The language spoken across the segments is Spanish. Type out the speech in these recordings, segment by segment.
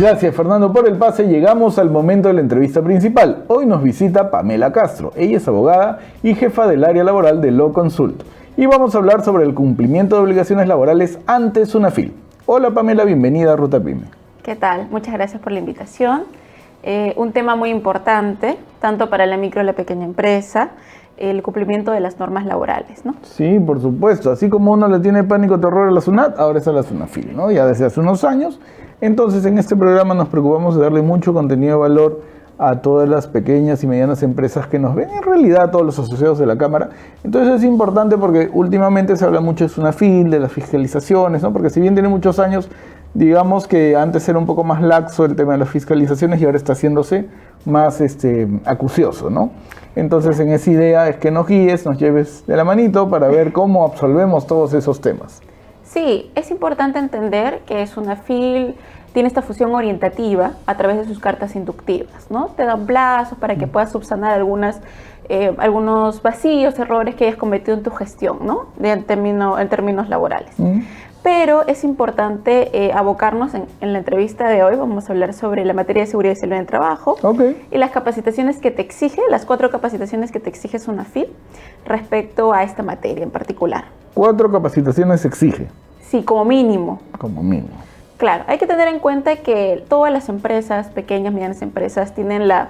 Gracias, Fernando, por el pase. Llegamos al momento de la entrevista principal. Hoy nos visita Pamela Castro. Ella es abogada y jefa del área laboral de Law Consult. Y vamos a hablar sobre el cumplimiento de obligaciones laborales ante SUNAFIL. Hola, Pamela, bienvenida a Ruta Pyme. ¿Qué tal? Muchas gracias por la invitación. Un tema muy importante, tanto para la micro y la pequeña empresa, el cumplimiento de las normas laborales, ¿no? Sí, por supuesto. Así como uno le tiene pánico terror a la SUNAT, ahora es a la SUNAFIL, ¿no? Ya desde hace unos años. Entonces, en este programa nos preocupamos de darle mucho contenido de valor a todas las pequeñas y medianas empresas que nos ven, en realidad a todos los asociados de la Cámara. Entonces es importante porque últimamente se habla mucho de SUNAFIL, de las fiscalizaciones, ¿no? Porque si bien tiene muchos años, digamos que antes era un poco más laxo el tema de las fiscalizaciones y ahora está haciéndose más acucioso, ¿no? Entonces en esa idea es que nos guíes, nos lleves de la manito para ver cómo absolvemos todos esos temas. Sí, es importante entender que SUNAFIL tiene esta función orientativa a través de sus cartas inductivas, ¿no? Te dan plazos para que puedas subsanar algunos vacíos, errores que hayas cometido en tu gestión, ¿no? En términos laborales. Pero es importante abocarnos en la entrevista de hoy. Vamos a hablar sobre la materia de seguridad y salud en el trabajo y las capacitaciones que te exige, las 4 capacitaciones que te exige SUNAFIL respecto a esta materia en particular. 4 capacitaciones exige. Sí, como mínimo. Como mínimo. Claro, hay que tener en cuenta que todas las empresas, pequeñas, medianas empresas, tienen la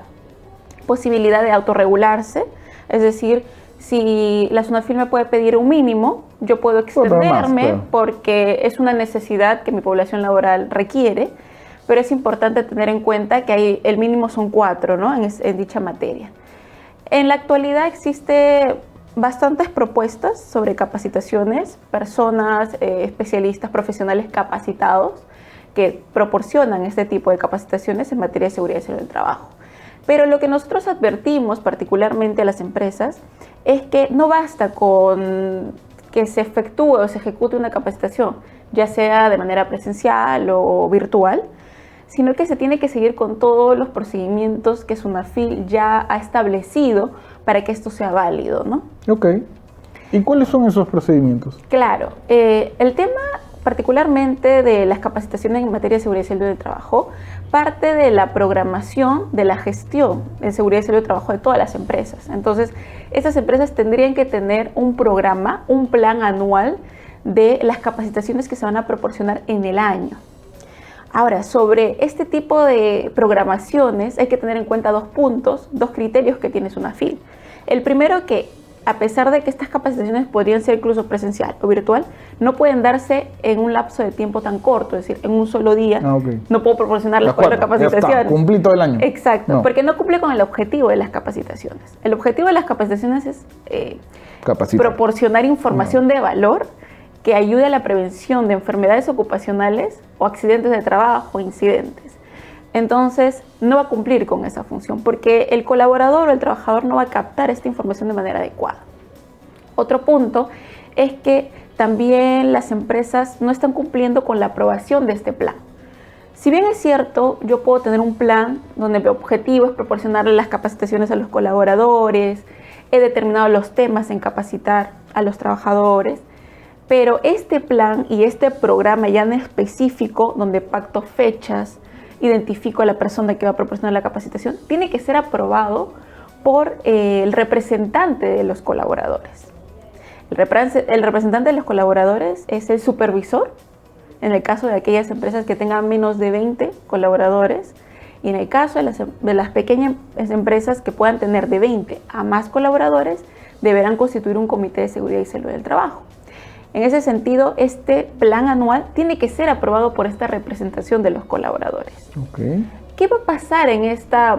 posibilidad de autorregularse, es decir, si la SUNAFIL me puede pedir un mínimo, yo puedo extenderme porque es una necesidad que mi población laboral requiere, pero es importante tener en cuenta que el mínimo son 4, ¿no? en dicha materia. En la actualidad existe bastantes propuestas sobre capacitaciones, personas, especialistas, profesionales capacitados que proporcionan este tipo de capacitaciones en materia de seguridad y salud del trabajo. Pero lo que nosotros advertimos particularmente a las empresas es que no basta con que se efectúe o se ejecute una capacitación, ya sea de manera presencial o virtual, sino que se tiene que seguir con todos los procedimientos que SUNAFIL ya ha establecido para que esto sea válido, ¿no? Ok. ¿Y cuáles son esos procedimientos? Claro. El tema particularmente de las capacitaciones en materia de seguridad y salud del trabajo parte de la programación de la gestión en seguridad y salud del trabajo de todas las empresas. Entonces, estas empresas tendrían que tener un programa, un plan anual de las capacitaciones que se van a proporcionar en el año. Ahora, sobre este tipo de programaciones hay que tener en cuenta 2 puntos, 2 criterios que tiene SUNAFIL. El primero, que a pesar de que estas capacitaciones podrían ser incluso presencial o virtual, no pueden darse en un lapso de tiempo tan corto, es decir, en un solo día. No puedo proporcionar las 4 capacitaciones. Ya está, cumplí todo el año. Exacto, porque no cumple con el objetivo de las capacitaciones. El objetivo de las capacitaciones es proporcionar información de valor que ayude a la prevención de enfermedades ocupacionales o accidentes de trabajo, incidentes. Entonces, no va a cumplir con esa función porque el colaborador o el trabajador no va a captar esta información de manera adecuada. Otro punto es que también las empresas no están cumpliendo con la aprobación de este plan. Si bien es cierto, yo puedo tener un plan donde mi objetivo es proporcionarle las capacitaciones a los colaboradores, he determinado los temas en capacitar a los trabajadores, pero este plan y este programa ya en específico, donde pacto fechas, identifico a la persona que va a proporcionar la capacitación, tiene que ser aprobado por el representante de los colaboradores. El representante de los colaboradores es el supervisor, en el caso de aquellas empresas que tengan menos de 20 colaboradores, y en el caso de las pequeñas empresas que puedan tener de 20 a más colaboradores, deberán constituir un comité de seguridad y salud del trabajo. En ese sentido, este plan anual tiene que ser aprobado por esta representación de los colaboradores. ¿Qué va a pasar en esta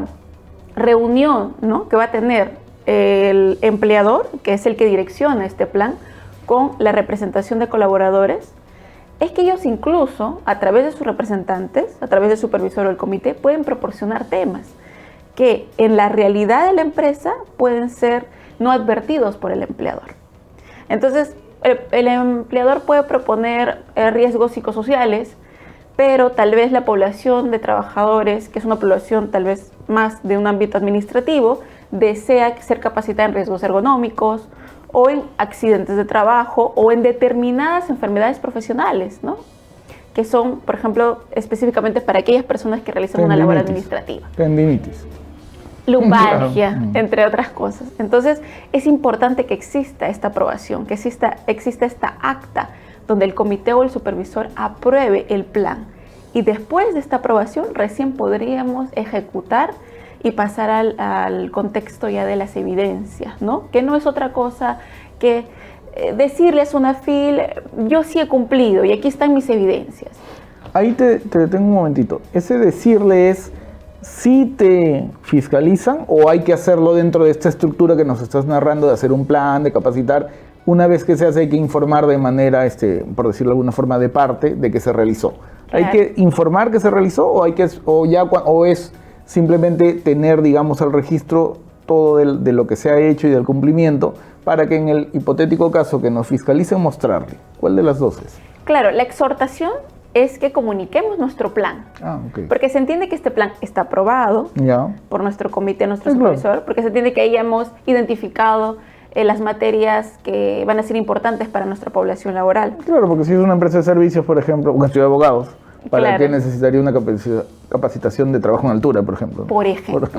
reunión, ¿no?, que va a tener el empleador, que es el que direcciona este plan, con la representación de colaboradores? Es que ellos incluso, a través de sus representantes, a través del supervisor o el comité, pueden proporcionar temas que en la realidad de la empresa pueden ser no advertidos por el empleador. Entonces, el empleador puede proponer riesgos psicosociales, pero tal vez la población de trabajadores, que es una población tal vez más de un ámbito administrativo, desea ser capacitada en riesgos ergonómicos o en accidentes de trabajo o en determinadas enfermedades profesionales, ¿no?, que son, por ejemplo, específicamente para aquellas personas que realizan una labor administrativa. Tendinitis. Lumbalgia, entre otras cosas. Entonces, es importante que exista esta aprobación, que exista esta acta donde el comité o el supervisor apruebe el plan. Y después de esta aprobación, recién podríamos ejecutar y pasar al contexto ya de las evidencias, ¿no? Que no es otra cosa que decirle a SUNAFIL, yo sí he cumplido y aquí están mis evidencias. Ahí te detengo un momentito. Ese decirle es, ¿sí te fiscalizan o hay que hacerlo dentro de esta estructura que nos estás narrando de hacer un plan, de capacitar? Una vez que se hace hay que informar de manera, por decirlo de alguna forma, de parte de que se realizó. Claro. ¿Hay que informar que se realizó o es simplemente tener, digamos, el registro todo de lo que se ha hecho y del cumplimiento para que en el hipotético caso que nos fiscalicen mostrarle? ¿Cuál de las dos es? Claro, la exhortación es que comuniquemos nuestro plan. Okay. Porque se entiende que este plan está aprobado por nuestro comité, nuestro supervisor, claro. Porque se entiende que ahí hemos identificado las materias que van a ser importantes para nuestra población laboral. Claro, porque si es una empresa de servicios, por ejemplo, un estudio de abogados, ¿para qué necesitaría una capacitación de trabajo en altura, por ejemplo? Por ejemplo.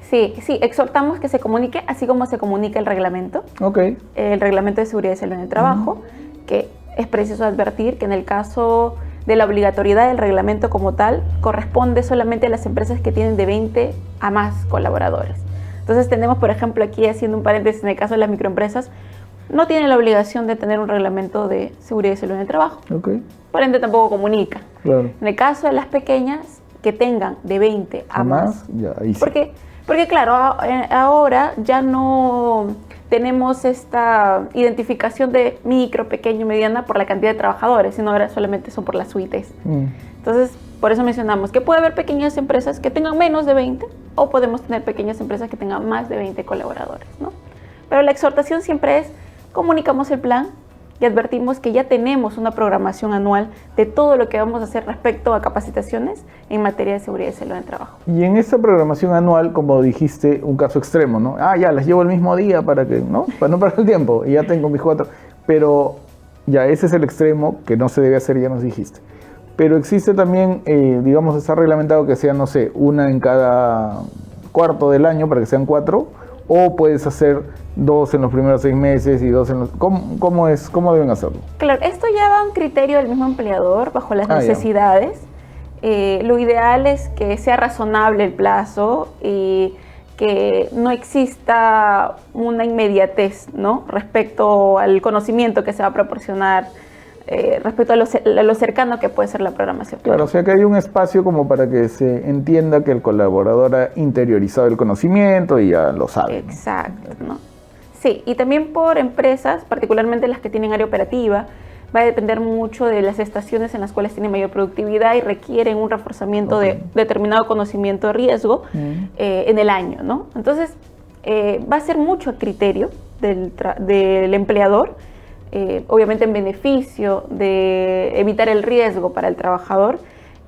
Sí, exhortamos que se comunique así como se comunica el reglamento. Okay. El reglamento de seguridad y salud en el trabajo, que es preciso advertir que en el caso de la obligatoriedad del reglamento como tal, corresponde solamente a las empresas que tienen de 20 a más colaboradores. Entonces tenemos, por ejemplo, aquí haciendo un paréntesis, en el caso de las microempresas, no tienen la obligación de tener un reglamento de seguridad y salud en el trabajo. Okay. Por ende, tampoco comunica. Claro. En el caso de las pequeñas, que tengan de 20 a más. Ya, ahí sí. Porque claro, ahora ya no tenemos esta identificación de micro, pequeño, mediana por la cantidad de trabajadores, sino ahora solamente son por las suites. Entonces, por eso mencionamos que puede haber pequeñas empresas que tengan menos de 20 o podemos tener pequeñas empresas que tengan más de 20 colaboradores, ¿no? Pero la exhortación siempre es, comunicamos el plan y advertimos que ya tenemos una programación anual de todo lo que vamos a hacer respecto a capacitaciones en materia de seguridad y salud en el trabajo. Y en esta programación anual, como dijiste, un caso extremo, ¿no? Ya las llevo el mismo día para no perder el tiempo y ya tengo mis 4. Pero ya ese es el extremo que no se debe hacer, ya nos dijiste. Pero existe también, digamos, está reglamentado que sea, no sé, una en cada cuarto del año para que sean 4, o puedes hacer 2 en los primeros 6 meses y 2 en los... ¿Cómo deben hacerlo? Claro, esto ya va a un criterio del mismo empleador bajo las necesidades. Lo ideal es que sea razonable el plazo y que no exista una inmediatez, ¿no? Respecto al conocimiento que se va a proporcionar, respecto a lo cercano que puede ser la programación. Claro, o sea que hay un espacio como para que se entienda que el colaborador ha interiorizado el conocimiento y ya lo sabe. Exacto, ¿no? Sí, y también por empresas, particularmente las que tienen área operativa, va a depender mucho de las estaciones en las cuales tienen mayor productividad y requieren un reforzamiento de determinado conocimiento de riesgo en el año, ¿no? Entonces, va a ser mucho a criterio del empleador, obviamente en beneficio de evitar el riesgo para el trabajador,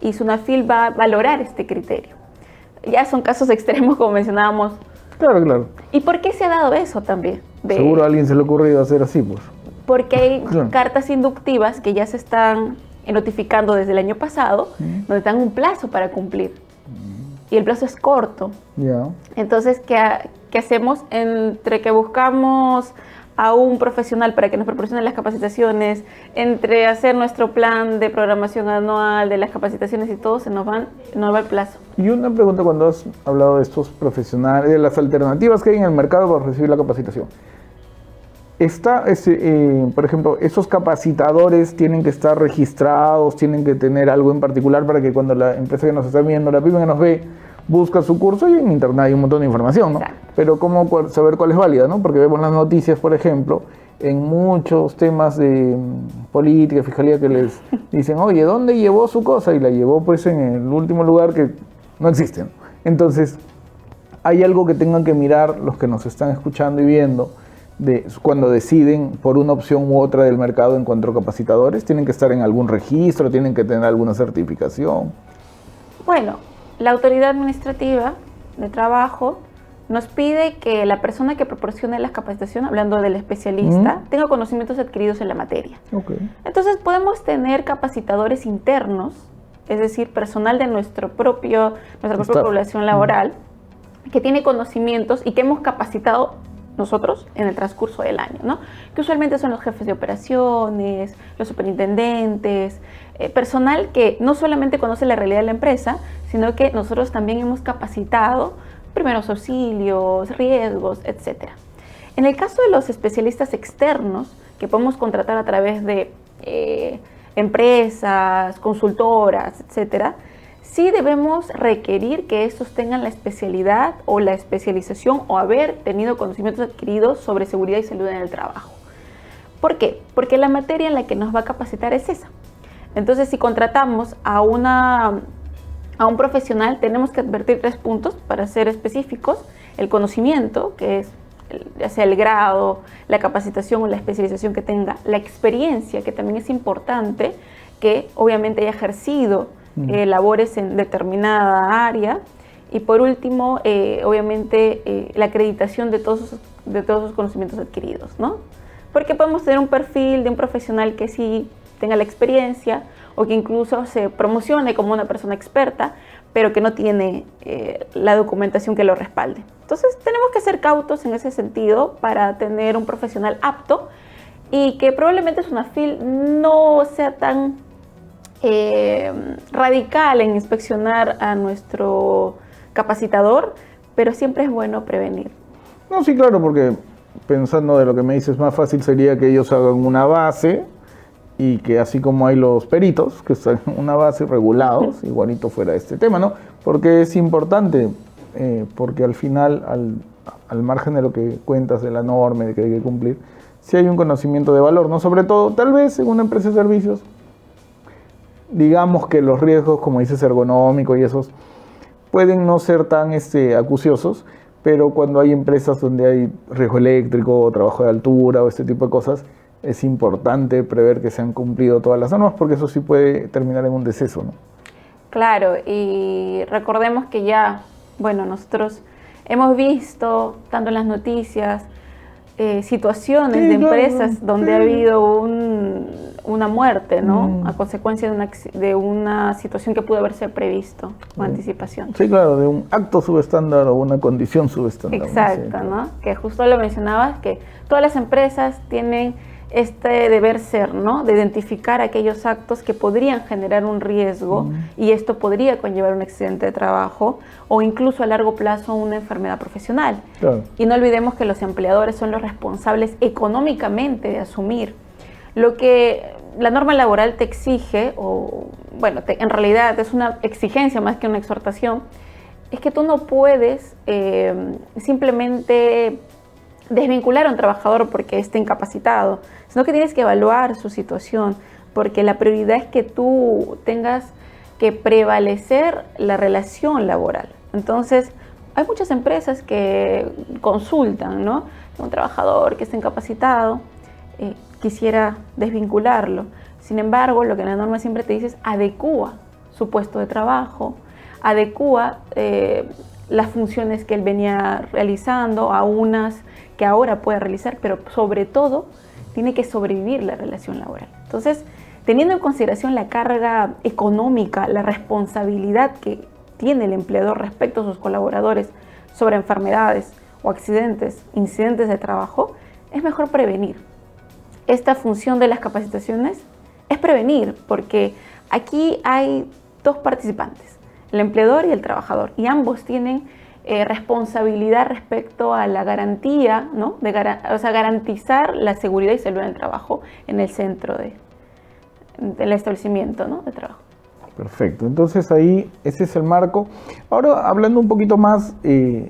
y SUNAFIL va a valorar este criterio. Ya son casos extremos, como mencionábamos. Claro. ¿Y por qué se ha dado eso también? Seguro a alguien se le ha ocurrido hacer así, pues. Porque hay cartas inductivas que ya se están notificando desde el año pasado, donde dan un plazo para cumplir. Y el plazo es corto. Entonces, ¿qué hacemos? Entre que buscamos a un profesional para que nos proporcione las capacitaciones, entre hacer nuestro plan de programación anual de las capacitaciones y todo, nos va el plazo. Y una pregunta, cuando has hablado de estos profesionales, de las alternativas que hay en el mercado para recibir la capacitación, por ejemplo, ¿esos capacitadores tienen que estar registrados, tienen que tener algo en particular para que cuando la empresa que nos está viendo, la pyme que nos ve, busca su curso? Y en internet hay un montón de información, ¿no? Exacto. Pero ¿cómo saber cuál es válida, no? Porque vemos las noticias, por ejemplo, en muchos temas de política, fiscalía, que les dicen, oye, ¿dónde llevó su cosa? Y la llevó pues en el último lugar que no existe, ¿no? Entonces, ¿hay algo que tengan que mirar los que nos están escuchando y viendo cuando deciden por una opción u otra del mercado en cuanto a capacitadores? ¿Tienen que estar en algún registro? ¿Tienen que tener alguna certificación? Bueno, la autoridad administrativa de trabajo nos pide que la persona que proporcione la capacitación, hablando del especialista, tenga conocimientos adquiridos en la materia. Okay. Entonces podemos tener capacitadores internos, es decir, personal de nuestra propia población laboral, que tiene conocimientos y que hemos capacitado nosotros en el transcurso del año, ¿no? Que usualmente son los jefes de operaciones, los superintendentes, personal que no solamente conoce la realidad de la empresa, sino que nosotros también hemos capacitado primeros auxilios, riesgos, etc. En el caso de los especialistas externos, que podemos contratar a través de empresas, consultoras, etcétera, sí debemos requerir que estos tengan la especialidad o la especialización o haber tenido conocimientos adquiridos sobre seguridad y salud en el trabajo. ¿Por qué? Porque la materia en la que nos va a capacitar es esa. Entonces, si contratamos a un profesional, tenemos que advertir 3 puntos para ser específicos: el conocimiento, que es ya sea el grado, la capacitación o la especialización que tenga, la experiencia, que también es importante, que obviamente haya ejercido labores en determinada área, y por último, obviamente, la acreditación de todos esos conocimientos adquiridos, ¿no? Porque podemos tener un perfil de un profesional que sí tenga la experiencia o que incluso se promocione como una persona experta, pero que no tiene la documentación que lo respalde. Entonces tenemos que ser cautos en ese sentido para tener un profesional apto y que probablemente SUNAFIL no sea tan radical en inspeccionar a nuestro capacitador, pero siempre es bueno prevenir. No, sí, claro, porque pensando de lo que me dices, más fácil sería que ellos hagan una base y que así como hay los peritos, que están en una base regulados, igualito fuera este tema, ¿no? Porque es importante, porque al final, al margen de lo que cuentas de la norma, de que hay que cumplir, si hay un conocimiento de valor, ¿no? Sobre todo, tal vez en una empresa de servicios, digamos que los riesgos, como dices, ergonómicos y esos, pueden no ser tan acuciosos, pero cuando hay empresas donde hay riesgo eléctrico, trabajo de altura o este tipo de cosas, es importante prever que se han cumplido todas las normas, porque eso sí puede terminar en un deceso, ¿no? Claro, y recordemos que ya, bueno, nosotros hemos visto, tanto en las noticias, situaciones de empresas donde ha habido una muerte, ¿no? A consecuencia de una situación que pudo haberse previsto con anticipación. Sí, claro, de un acto subestándar o una condición subestándar. Exacto, ¿no? Que justo lo mencionabas, que todas las empresas tienen este deber ser, ¿no? De identificar aquellos actos que podrían generar un riesgo y esto podría conllevar un accidente de trabajo o incluso a largo plazo una enfermedad profesional. Claro. Y no olvidemos que los empleadores son los responsables económicamente de asumir lo que la norma laboral te exige, o bueno, en realidad es una exigencia más que una exhortación, es que tú no puedes simplemente desvincular a un trabajador porque esté incapacitado, sino que tienes que evaluar su situación, porque la prioridad es que tú tengas que prevalecer la relación laboral. Entonces, hay muchas empresas que consultan, ¿no? Un trabajador que está incapacitado, quisiera desvincularlo. Sin embargo, lo que la norma siempre te dice es adecúa su puesto de trabajo, adecúa las funciones que él venía realizando a unas que ahora puede realizar, pero sobre todo tiene que sobrevivir la relación laboral. Entonces, teniendo en consideración la carga económica, la responsabilidad que tiene el empleador respecto a sus colaboradores sobre enfermedades o accidentes, incidentes de trabajo, es mejor prevenir. Esta función de las capacitaciones es prevenir, porque aquí hay 2 participantes, el empleador y el trabajador, y ambos tienen responsabilidad respecto a la garantía, ¿no? Garantizar la seguridad y salud en el trabajo en el centro del establecimiento, ¿no? de trabajo. Perfecto, entonces ahí ese es el marco. Ahora hablando un poquito más de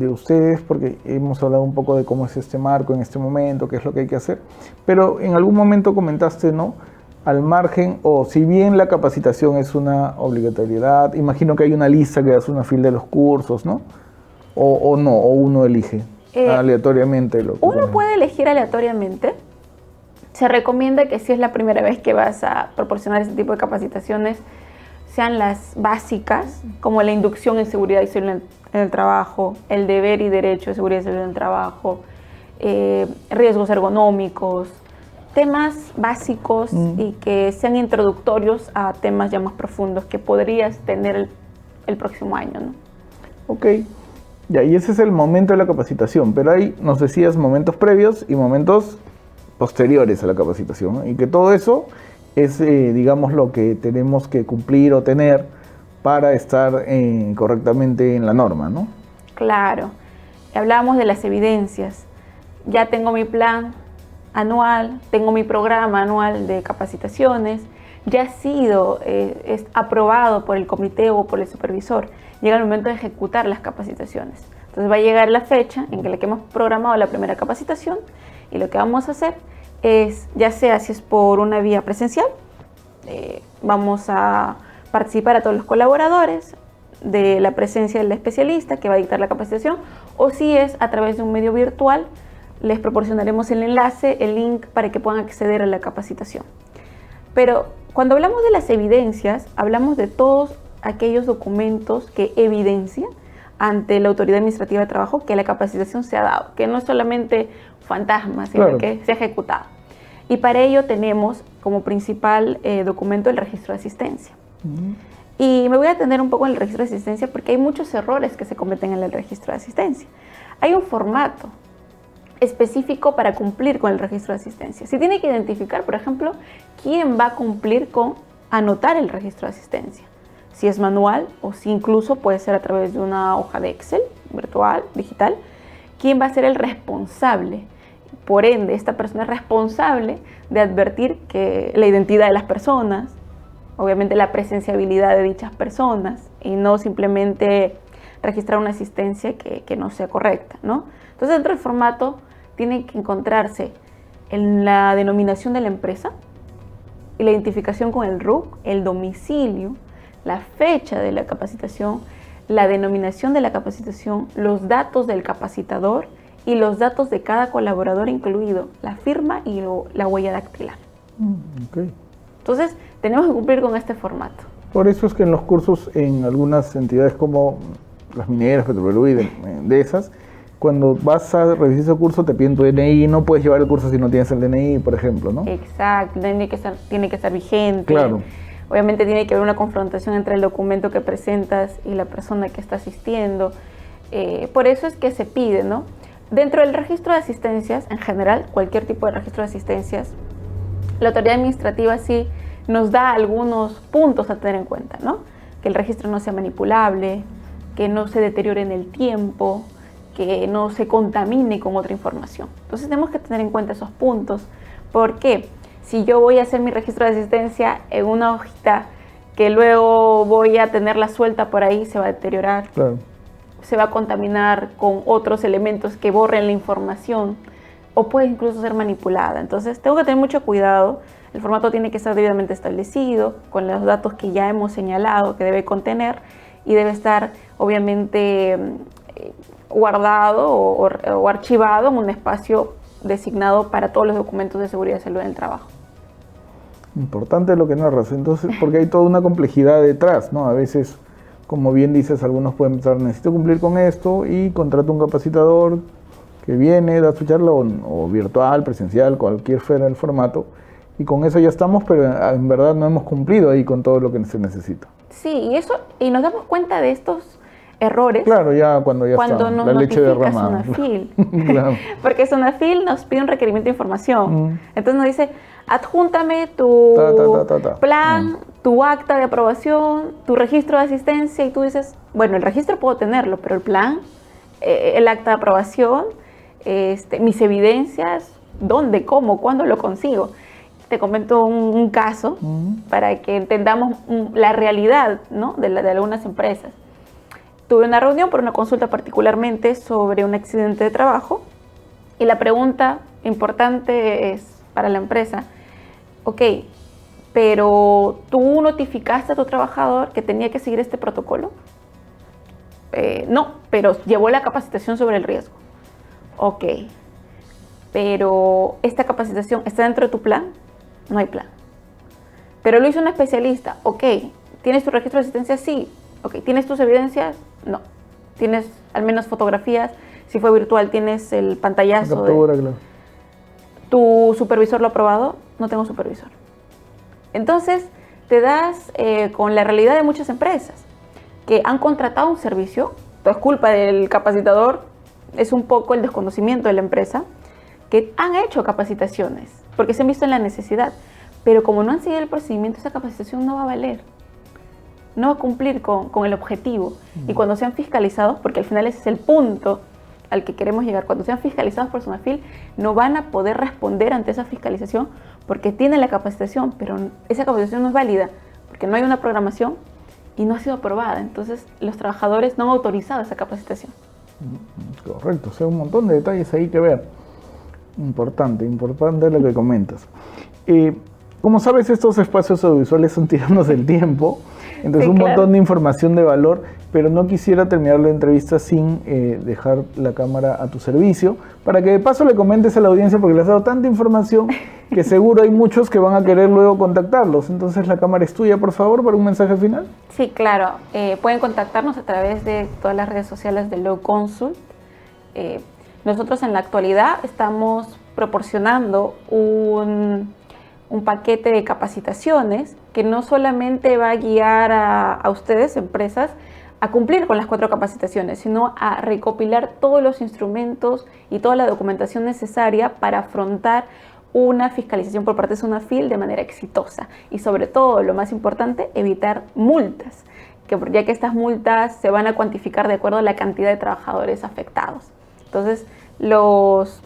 ustedes, porque hemos hablado un poco de cómo es este marco en este momento, qué es lo que hay que hacer, pero en algún momento comentaste, ¿no? Al margen, o si bien la capacitación es una obligatoriedad, imagino que hay una lista que hace una fila de los cursos, ¿no? O no, o uno elige aleatoriamente. Uno puede elegir aleatoriamente. Se recomienda que si es la primera vez que vas a proporcionar este tipo de capacitaciones, sean las básicas, como la inducción en seguridad y salud en el trabajo, el deber y derecho de seguridad y salud en el trabajo, riesgos ergonómicos, temas básicos y que sean introductorios a temas ya más profundos que podrías tener el próximo año, ¿no? Ok, ya, y ese es el momento de la capacitación, pero ahí nos decías momentos previos y momentos posteriores a la capacitación, ¿no? Y que todo eso es, digamos, lo que tenemos que cumplir o tener para estar correctamente en la norma, ¿no? Claro, hablábamos de las evidencias. Ya tengo mi plan anual, tengo mi programa anual de capacitaciones, ya ha sido aprobado por el comité o por el supervisor. Llega el momento de ejecutar las capacitaciones. Entonces va a llegar la fecha en que hemos programado la primera capacitación y lo que vamos a hacer es, ya sea si es por una vía presencial, vamos a participar a todos los colaboradores de la presencia del especialista que va a dictar la capacitación, o si es a través de un medio virtual, les proporcionaremos el enlace, el link para que puedan acceder a la capacitación. Pero cuando hablamos de las evidencias, hablamos de todos aquellos documentos que evidencian ante la Autoridad Administrativa de Trabajo que la capacitación se ha dado, que no es solamente fantasma, sino que se ha ejecutado. Y para ello tenemos como principal documento el registro de asistencia. Y me voy a atender un poco en el registro de asistencia porque hay muchos errores que se cometen en el registro de asistencia. Hay un formato específico para cumplir con el registro de asistencia. Se tiene que identificar, por ejemplo, quién va a cumplir con anotar el registro de asistencia. Si es manual o si incluso puede ser a través de una hoja de Excel, virtual, digital. ¿Quién va a ser el responsable? Por ende, esta persona es responsable de advertir que la identidad de las personas, obviamente la presenciabilidad de dichas personas y no simplemente registrar una asistencia que no sea correcta, ¿no? Entonces, dentro del formato tiene que encontrarse en la denominación de la empresa, y la identificación con el RUC, el domicilio, la fecha de la capacitación, la denominación de la capacitación, los datos del capacitador y los datos de cada colaborador, incluido la firma y la huella dactilar. Okay. Entonces, tenemos que cumplir con este formato. Por eso es que en los cursos, en algunas entidades como las mineras, Petroperú y de esas, cuando vas a revisar ese curso te piden tu DNI, no puedes llevar el curso si no tienes el DNI, por ejemplo, ¿no? Exacto, tiene que estar vigente. Claro. Obviamente tiene que haber una confrontación entre el documento que presentas y la persona que está asistiendo. Por eso es que se pide, ¿no? Dentro del registro de asistencias, en general, cualquier tipo de registro de asistencias, la autoridad administrativa sí nos da algunos puntos a tener en cuenta, ¿no? Que el registro no sea manipulable, que no se deteriore en el tiempo, que no se contamine con otra información. Entonces tenemos que tener en cuenta esos puntos, porque si yo voy a hacer mi registro de asistencia en una hojita que luego voy a tenerla suelta por ahí, se va a deteriorar, claro, se va a contaminar con otros elementos que borren la información o puede incluso ser manipulada. Entonces tengo que tener mucho cuidado. El formato tiene que estar debidamente establecido con los datos que ya hemos señalado que debe contener y debe estar obviamente guardado o archivado en un espacio designado para todos los documentos de seguridad y salud en el trabajo. Importante lo que narras, entonces, porque hay toda una complejidad detrás, ¿no? A veces, como bien dices, algunos pueden pensar, necesito cumplir con esto y contrato un capacitador que viene, da su charla o virtual, presencial, cualquier fuera el formato, y con eso ya estamos, pero en verdad no hemos cumplido ahí con todo lo que se necesita. Sí, y nos damos cuenta de estos errores. Claro, ya cuando está nos la leche derramada. Sunafil. Claro. Porque Sunafil nos pide un requerimiento de información. Entonces nos dice, adjúntame tu plan, tu acta de aprobación, tu registro de asistencia, y tú dices, bueno, el registro puedo tenerlo, pero el plan, el acta de aprobación, mis evidencias, ¿dónde, cómo, cuándo lo consigo? Te comento un caso para que entendamos la realidad, ¿no? de algunas empresas. Tuve una reunión por una consulta particularmente sobre un accidente de trabajo y la pregunta importante es para la empresa, ok, pero ¿tú notificaste a tu trabajador que tenía que seguir este protocolo? No, pero llevó la capacitación sobre el riesgo. Ok, pero ¿esta capacitación está dentro de tu plan? No hay plan. Pero lo hizo un especialista. Ok, ¿Tienes tu registro de asistencia? Sí. Ok, ¿tienes tus evidencias? No. ¿Tienes al menos fotografías? Si fue virtual, ¿tienes el pantallazo? Captura, claro. ¿Tu supervisor lo ha aprobado? No tengo supervisor. Entonces, te das con la realidad de muchas empresas que han contratado un servicio, todo es culpa del capacitador, es un poco el desconocimiento de la empresa, que han hecho capacitaciones, porque se han visto en la necesidad, pero como no han seguido el procedimiento, esa capacitación no va a valer, no va a cumplir con el objetivo. Y cuando sean fiscalizados, porque al final ese es el punto al que queremos llegar, cuando sean fiscalizados por SUNAFIL, no van a poder responder ante esa fiscalización porque tienen la capacitación, pero esa capacitación no es válida, porque no hay una programación y no ha sido aprobada. Entonces, los trabajadores no han autorizado esa capacitación. Correcto, o sea, un montón de detalles ahí que ver. Importante lo que comentas. Como sabes, estos espacios audiovisuales son tirarnos del tiempo, entonces sí, un montón de información de valor, pero no quisiera terminar la entrevista sin dejar la cámara a tu servicio, para que de paso le comentes a la audiencia, porque le has dado tanta información que seguro hay muchos que van a querer luego contactarlos. Entonces la cámara es tuya, por favor, para un mensaje final. Sí, claro. Pueden contactarnos a través de todas las redes sociales de Law Consult. Nosotros en la actualidad estamos proporcionando un paquete de capacitaciones que no solamente va a guiar a ustedes, empresas, a cumplir con las 4 capacitaciones, sino a recopilar todos los instrumentos y toda la documentación necesaria para afrontar una fiscalización por parte de SUNAFIL de manera exitosa. Y sobre todo, lo más importante, evitar multas, ya que estas multas se van a cuantificar de acuerdo a la cantidad de trabajadores afectados. Entonces, los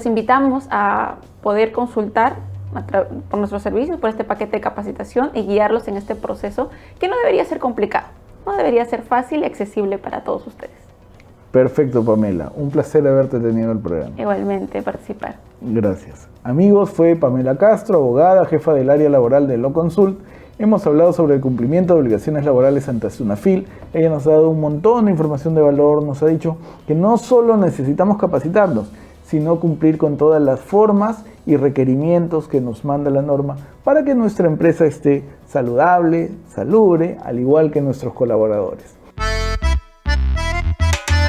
invitamos a poder consultar por nuestros servicios, por este paquete de capacitación y guiarlos en este proceso que no debería ser complicado, no debería ser fácil y accesible para todos ustedes. Perfecto, Pamela. Un placer haberte tenido en el programa. Igualmente, participar. Gracias. Amigos, fue Pamela Castro, abogada, jefa del área laboral de Law Consult. Hemos hablado sobre el cumplimiento de obligaciones laborales ante SUNAFIL. Ella nos ha dado un montón de información de valor, nos ha dicho que no solo necesitamos capacitarnos, sino cumplir con todas las formas y requerimientos que nos manda la norma para que nuestra empresa esté saludable, salubre, al igual que nuestros colaboradores.